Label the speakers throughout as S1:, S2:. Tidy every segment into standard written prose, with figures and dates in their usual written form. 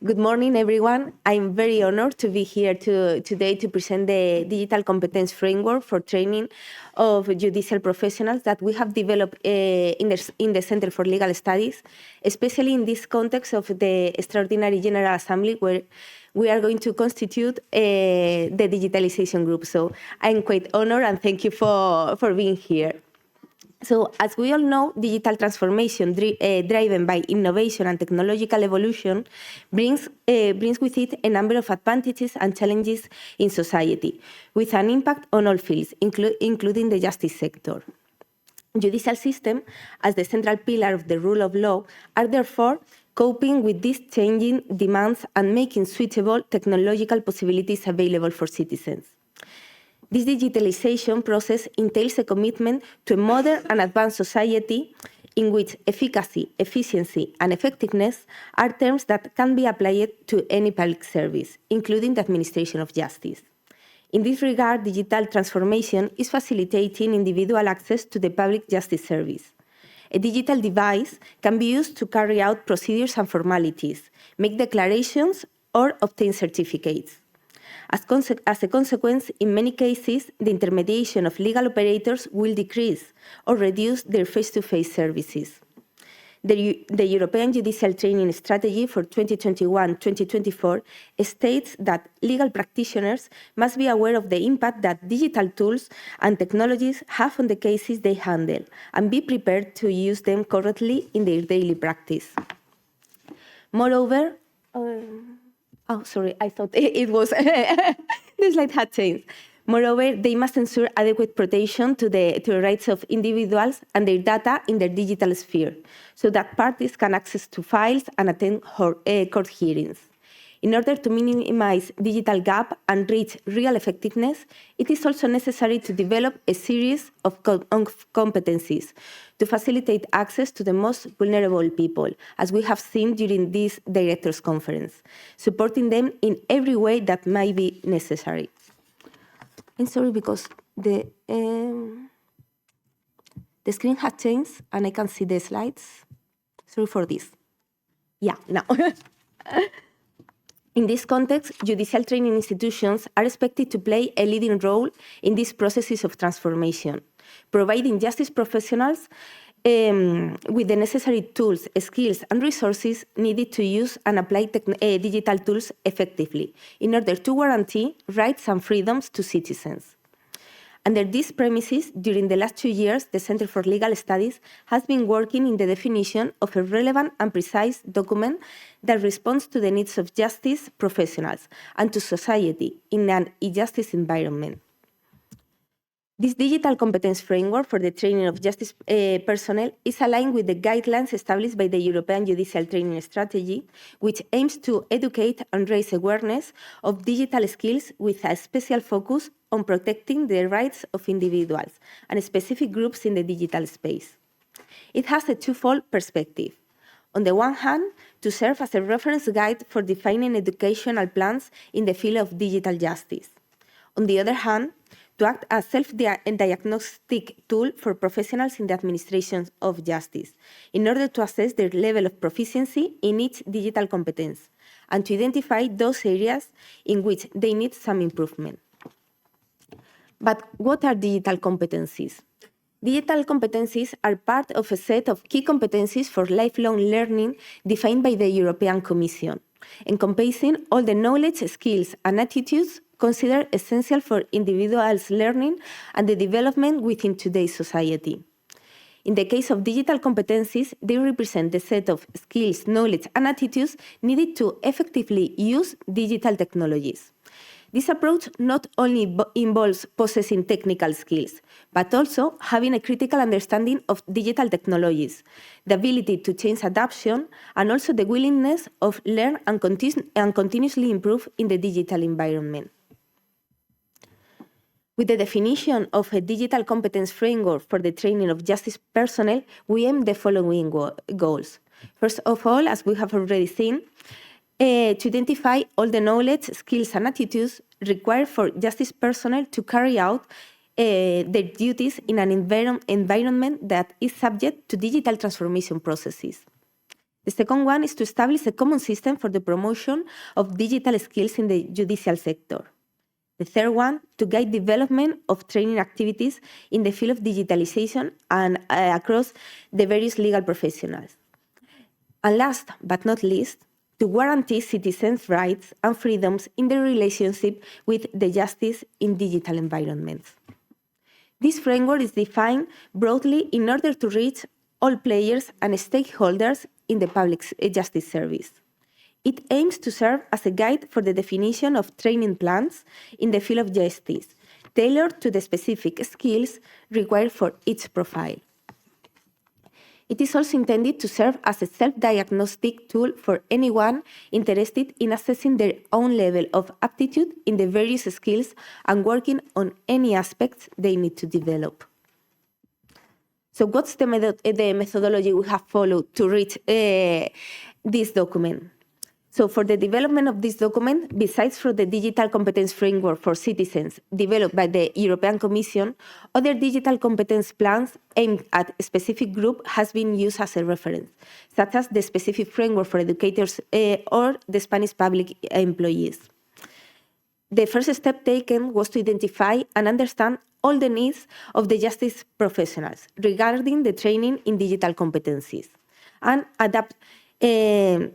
S1: Good morning, everyone. I'm very honored to be here today to present the Digital Competence Framework for Training of Judicial Professionals that we have developed in the Center for Legal Studies, especially in this context of the Extraordinary General Assembly, where we are going to constitute the digitalization group. So I'm quite honored and thank you for being here. So, as we all know, digital transformation driven by innovation and technological evolution brings with it a number of advantages and challenges in society, with an impact on all fields, including the justice sector. Judicial system, as the central pillar of the rule of law, are therefore coping with these changing demands and making suitable technological possibilities available for citizens. This digitalization process entails a commitment to a modern and advanced society in which efficacy, efficiency, and effectiveness are terms that can be applied to any public service, including the administration of justice. In this regard, digital transformation is facilitating individual access to the public justice service. A digital device can be used to carry out procedures and formalities, make declarations, or obtain certificates. As a consequence, in many cases, the intermediation of legal operators will decrease or reduce their face-to-face services. The European Judicial Training Strategy for 2021-2024 states that legal practitioners must be aware of the impact that digital tools and technologies have on the cases they handle and be prepared to use them correctly in their daily practice. Moreover, I thought it was, the slide had changed. Moreover, they must ensure adequate protection to the rights of individuals and their data in their digital sphere, so that parties can access to files and attend court hearings. In order to minimize digital gap and reach real effectiveness, it is also necessary to develop a series of competencies to facilitate access to the most vulnerable people, as we have seen during this Directors' Conference, supporting them in every way that might be necessary. I'm sorry because the screen has changed and I can see the slides. Sorry for this. Yeah, now. In this context, judicial training institutions are expected to play a leading role in these processes of transformation, providing justice professionals with the necessary tools, skills, and resources needed to use and apply digital tools effectively in order to guarantee rights and freedoms to citizens. Under these premises, during the last 2 years, the Center for Legal Studies has been working in the definition of a relevant and precise document that responds to the needs of justice professionals and to society in an e-justice environment. This digital competence framework for the training of justice personnel is aligned with the guidelines established by the European Judicial Training Strategy, which aims to educate and raise awareness of digital skills with a special focus on protecting the rights of individuals and specific groups in the digital space. It has a twofold perspective. On the one hand, to serve as a reference guide for defining educational plans in the field of digital justice. On the other hand, to act as self-diagnostic tool for professionals in the administration of justice, in order to assess their level of proficiency in each digital competence, and to identify those areas in which they need some improvement. But what are digital competencies? Digital competencies are part of a set of key competencies for lifelong learning defined by the European Commission, encompassing all the knowledge, skills, and attitudes considered essential for individuals' learning and the development within today's society. In the case of digital competencies, they represent the set of skills, knowledge, and attitudes needed to effectively use digital technologies. This approach not only involves possessing technical skills, but also having a critical understanding of digital technologies, the ability to change adoption, and also the willingness of learn and continuously improve in the digital environment. With the definition of a digital competence framework for the training of justice personnel, we aim the following goals. First of all, as we have already seen, to identify all the knowledge, skills, and attitudes required for justice personnel to carry out their duties in an environment that is subject to digital transformation processes. The second one is to establish a common system for the promotion of digital skills in the judicial sector. The third one, to guide development of training activities in the field of digitalization and across the various legal professionals. And last but not least, to guarantee citizens' rights and freedoms in their relationship with the justice in digital environments. This framework is defined broadly in order to reach all players and stakeholders in the public justice service. It aims to serve as a guide for the definition of training plans in the field of justice, tailored to the specific skills required for each profile. It is also intended to serve as a self-diagnostic tool for anyone interested in assessing their own level of aptitude in the various skills and working on any aspects they need to develop. So what's the methodology we have followed to reach this document? So for the development of this document, besides for the Digital Competence Framework for Citizens developed by the European Commission, other digital competence plans aimed at a specific group has been used as a reference, such as the specific framework for educators or the Spanish public employees. The first step taken was to identify and understand all the needs of the justice professionals regarding the training in digital competencies and adapt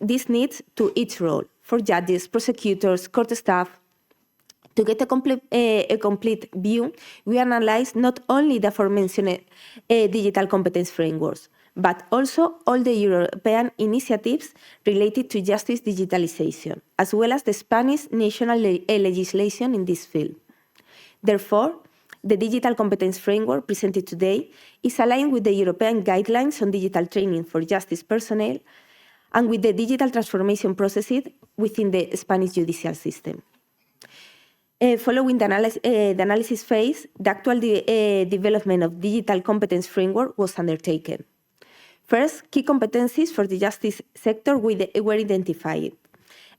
S1: these needs to each role for judges, prosecutors, court staff. To get a complete view, we analyzed not only the aforementioned digital competence frameworks, but also all the European initiatives related to justice digitalization, as well as the Spanish national legislation in this field. Therefore, the digital competence framework presented today is aligned with the European guidelines on digital training for justice personnel and with the digital transformation processes within the Spanish judicial system. Following the analysis phase, the actual development of digital competence framework was undertaken. First, key competencies for the justice sector were identified,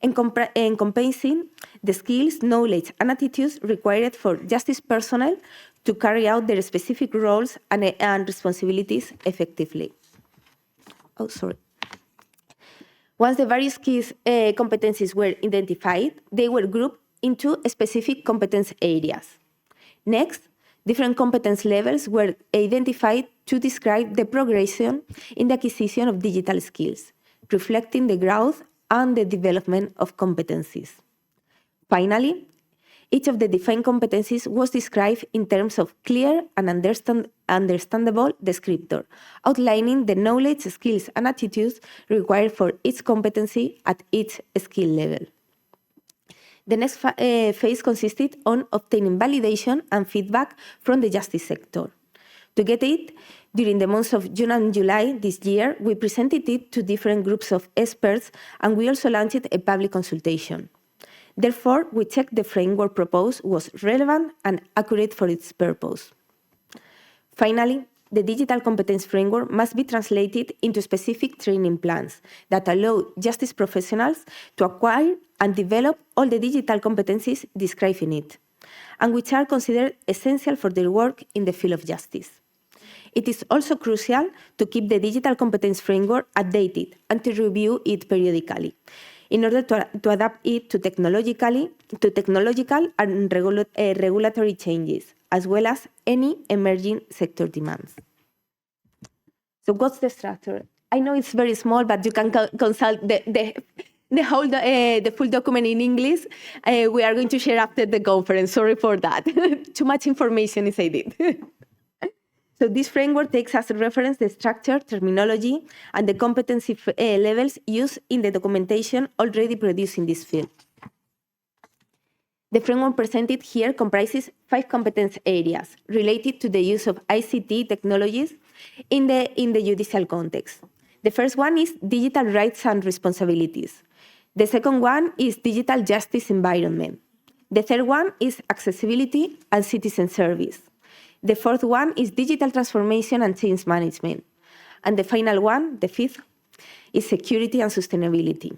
S1: encompassing the skills, knowledge, and attitudes required for justice personnel to carry out their specific roles and responsibilities effectively. Once the various key competencies were identified, they were grouped into specific competence areas. Next, different competence levels were identified to describe the progression in the acquisition of digital skills, reflecting the growth and the development of competencies. Finally, each of the defined competencies was described in terms of clear and understandable descriptor, outlining the knowledge, skills, and attitudes required for each competency at each skill level. The next phase consisted on obtaining validation and feedback from the justice sector. To get it, during the months of June and July this year, we presented it to different groups of experts, and we also launched a public consultation. Therefore, we checked the framework proposed was relevant and accurate for its purpose. Finally, the digital competence framework must be translated into specific training plans that allow justice professionals to acquire and develop all the digital competencies described in it, and which are considered essential for their work in the field of justice. It is also crucial to keep the digital competence framework updated and to review it periodically, in order to adapt it to technological and regulatory changes, as well as any emerging sector demands. So what's the structure? I know it's very small, but you can consult the full document in English. We are going to share after the conference. Sorry for that. Too much information is added. So this framework takes as a reference the structure, terminology, and the competency levels used in the documentation already produced in this field. The framework presented here comprises 5 competence areas related to the use of ICT technologies in the judicial context. The first one is digital rights and responsibilities. The second one is digital justice environment. The third one is accessibility and citizen service. The fourth one is digital transformation and change management. And the final one, the fifth, is security and sustainability.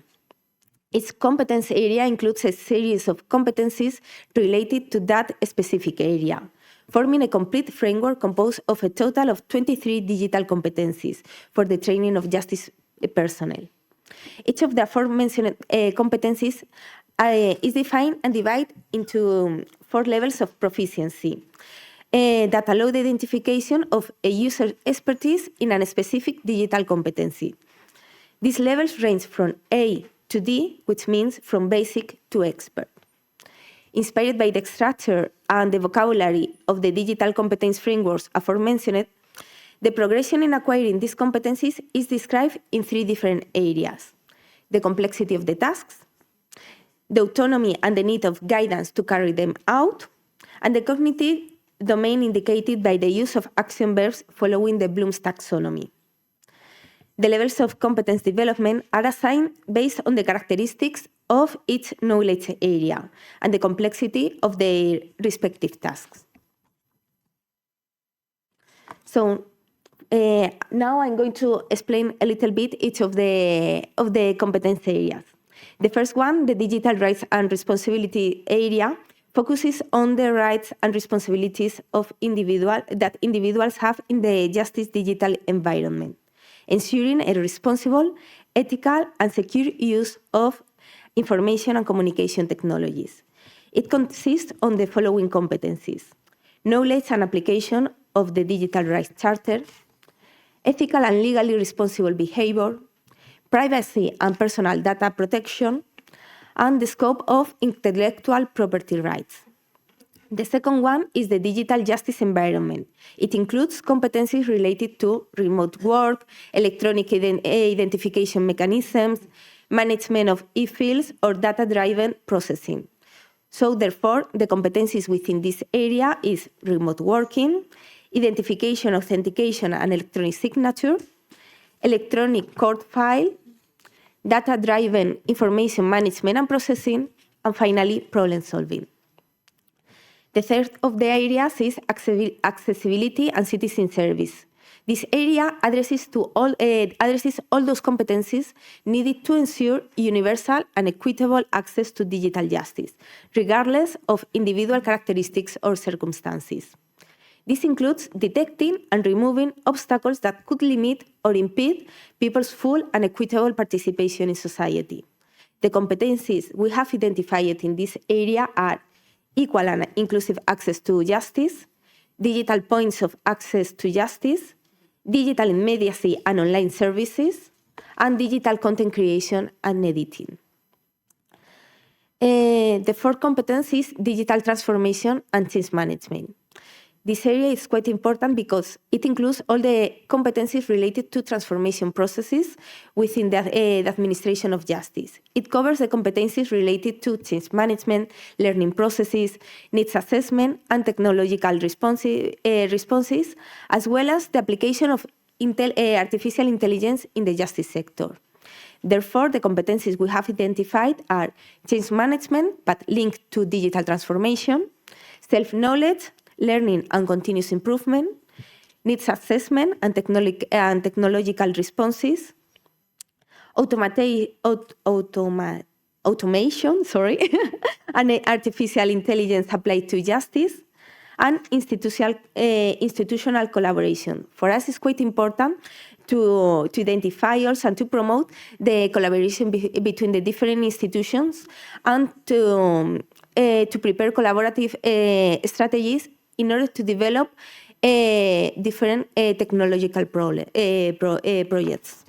S1: Each competence area includes a series of competencies related to that specific area, forming a complete framework composed of a total of 23 digital competencies for the training of justice personnel. Each of the aforementioned competencies is defined and divided into 4 levels of proficiency that allow the identification of a user's expertise in a specific digital competency. These levels range from A to D, which means from basic to expert. Inspired by the structure and the vocabulary of the digital competence frameworks aforementioned, the progression in acquiring these competencies is described in 3 different areas: the complexity of the tasks, the autonomy and the need of guidance to carry them out, and the cognitive domain indicated by the use of action verbs following the Bloom's taxonomy. The levels of competence development are assigned based on the characteristics of each knowledge area and the complexity of their respective tasks. So now I'm going to explain a little bit each of the competence areas. The first one, the digital rights and responsibility area, focuses on the rights and responsibilities of individuals have in the justice digital environment, ensuring a responsible, ethical, and secure use of information and communication technologies. It consists on the following competencies: knowledge and application of the Digital Rights Charter, ethical and legally responsible behavior, privacy and personal data protection, and the scope of intellectual property rights. The second one is the digital justice environment. It includes competencies related to remote work, electronic identification mechanisms, management of e-files, or data-driven processing. So therefore, the competencies within this area is remote working, identification, authentication, and electronic signature, electronic court file, data-driven information management and processing, and finally, problem solving. The third of the areas is accessibility and citizen service. This area addresses all those competencies needed to ensure universal and equitable access to digital justice, regardless of individual characteristics or circumstances. This includes detecting and removing obstacles that could limit or impede people's full and equitable participation in society. The competencies we have identified in this area are equal and inclusive access to justice, digital points of access to justice, digital immediacy and online services, and digital content creation and editing. The fourth competence is digital transformation and change management. This area is quite important because it includes all the competencies related to transformation processes within the administration of justice. It covers the competencies related to change management, learning processes, needs assessment, and technological responses, as well as the application of artificial intelligence in the justice sector. Therefore, the competencies we have identified are change management, but linked to digital transformation, self-knowledge, learning and continuous improvement, needs assessment and technological responses, automation, and artificial intelligence applied to justice, and institutional collaboration. For us, it's quite important to identify also and to promote the collaboration between the different institutions and to prepare collaborative strategies in order to develop different technological projects.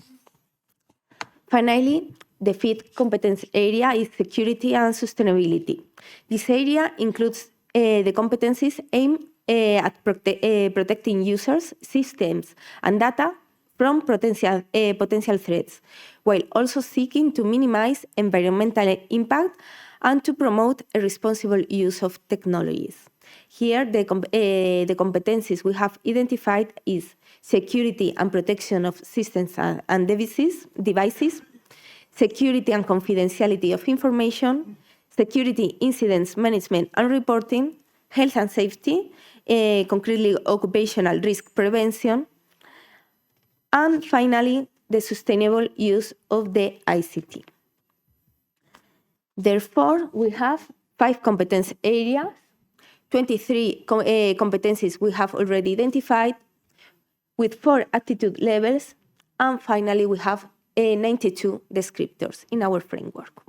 S1: Finally, the fifth competence area is security and sustainability. This area includes the competencies aimed at protecting users, systems, and data from potential threats, while also seeking to minimize environmental impact and to promote a responsible use of technologies. Here, the competencies we have identified is security and protection of systems and devices, security and confidentiality of information, security incidents management and reporting, health and safety, concretely occupational risk prevention, and finally, the sustainable use of the ICT. Therefore, we have 5 competence areas, 23 competencies we have already identified, with 4 attitude levels, and finally we have 92 descriptors in our framework.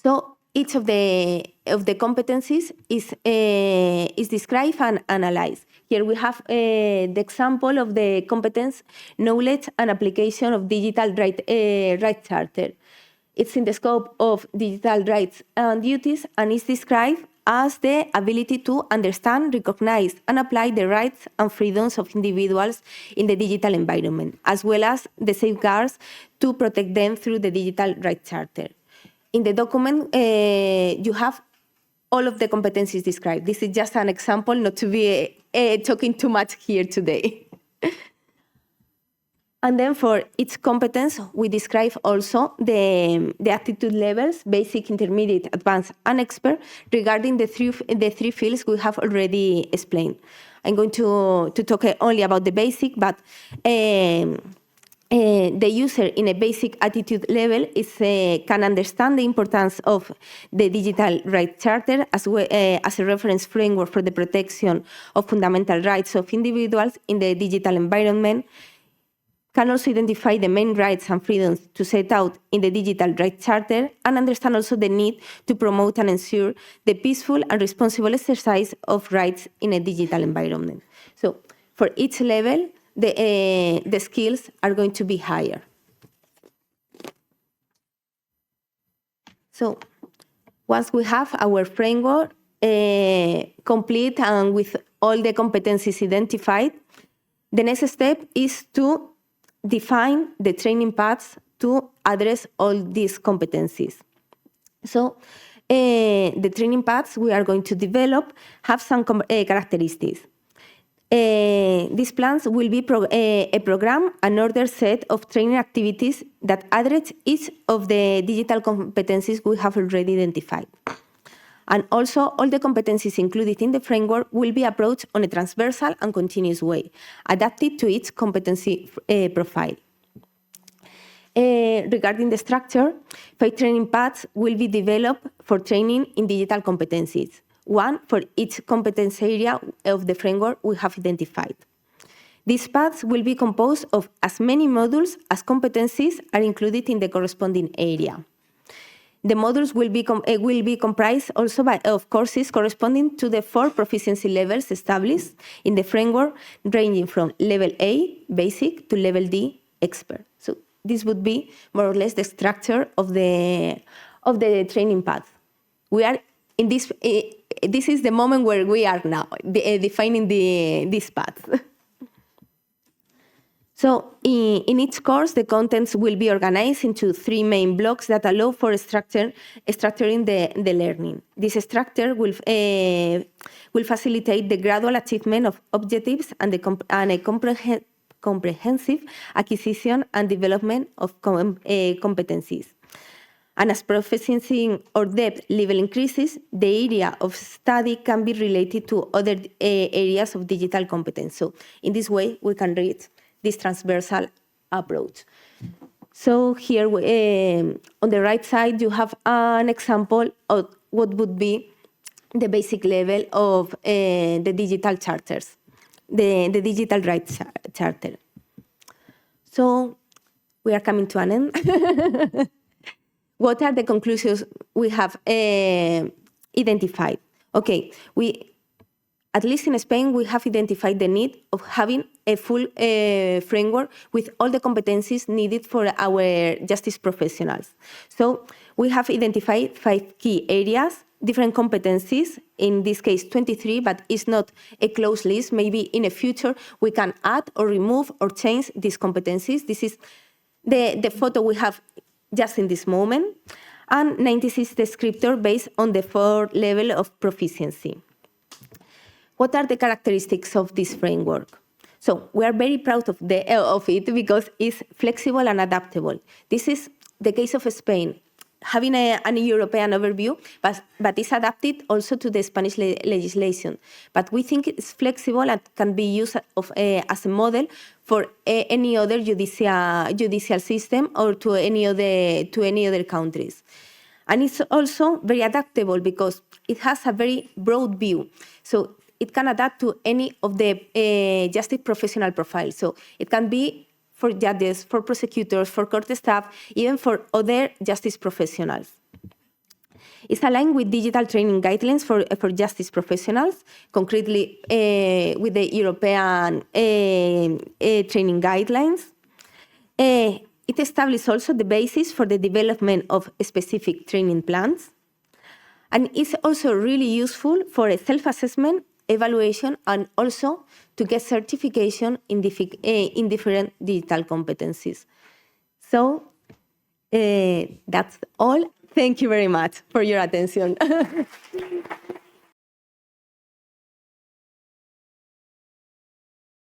S1: So each of the competencies is described and analyzed. Here we have the example of the competence, knowledge and application of digital rights charter. It's in the scope of digital rights and duties and is described as the ability to understand, recognize, and apply the rights and freedoms of individuals in the digital environment, as well as the safeguards to protect them through the digital rights charter. In the document, you have all of the competencies described. This is just an example, not to be talking too much here today. And then for each competence, we describe also the attitude levels, basic, intermediate, advanced, and expert, regarding the three fields we have already explained. I'm going to talk only about the basic, but the user in a basic attitude level can understand the importance of the digital rights charter as a reference framework for the protection of fundamental rights of individuals in the digital environment, can also identify the main rights and freedoms to set out in the digital rights charter, and understand also the need to promote and ensure the peaceful and responsible exercise of rights in a digital environment. So for each level, the skills are going to be higher. So once we have our framework complete and with all the competencies identified, the next step is to define the training paths to address all these competencies. So the training paths we are going to develop have some characteristics. These plans will be a program, an ordered set of training activities that address each of the digital competencies we have already identified. And also, all the competencies included in the framework will be approached on a transversal and continuous way, adapted to each competency profile. Regarding the structure, 5 training paths will be developed for training in digital competencies, one for each competence area of the framework we have identified. These paths will be composed of as many modules as competencies are included in the corresponding area. The modules will be comprised also of courses corresponding to the 4 proficiency levels established in the framework, ranging from level A, basic, to level D, expert. So this would be more or less the structure of the training path. We are in this. This is the moment where we are now, defining this path. So in each course, the contents will be organized into 3 main blocks that allow for structuring the learning. This structure will facilitate the gradual achievement of objectives and a comprehensive acquisition and development of competencies. And as proficiency or depth level increases, the area of study can be related to other areas of digital competence. So in this way, we can reach this transversal approach. So here, on the right side, you have an example of what would be the basic level of the digital charters, the digital rights charter. So we are coming to an end. What are the conclusions we have identified? Okay, at least in Spain, we have identified the need of having a full framework with all the competencies needed for our justice professionals. So we have identified 5 key areas, different competencies, in this case 23, but it's not a closed list. Maybe in the future we can add or remove or change these competencies. This is the photo we have just in this moment, and 96 descriptors based on the 4 level of proficiency. What are the characteristics of this framework? So we are very proud of it because it's flexible and adaptable. This is the case of Spain, having an European overview, but it's adapted also to the Spanish legislation. But we think it's flexible and can be used as a model for any other judicial system or to any other countries. And it's also very adaptable because it has a very broad view. So it can adapt to any of the justice professional profiles. So it can be for judges, for prosecutors, for court staff, even for other justice professionals. It's aligned with digital training guidelines for justice professionals, concretely with the European training guidelines. It establishes also the basis for the development of specific training plans. And it's also really useful for a self-assessment, evaluation, and also to get certification in different digital competencies. So that's all. Thank you very much for your attention.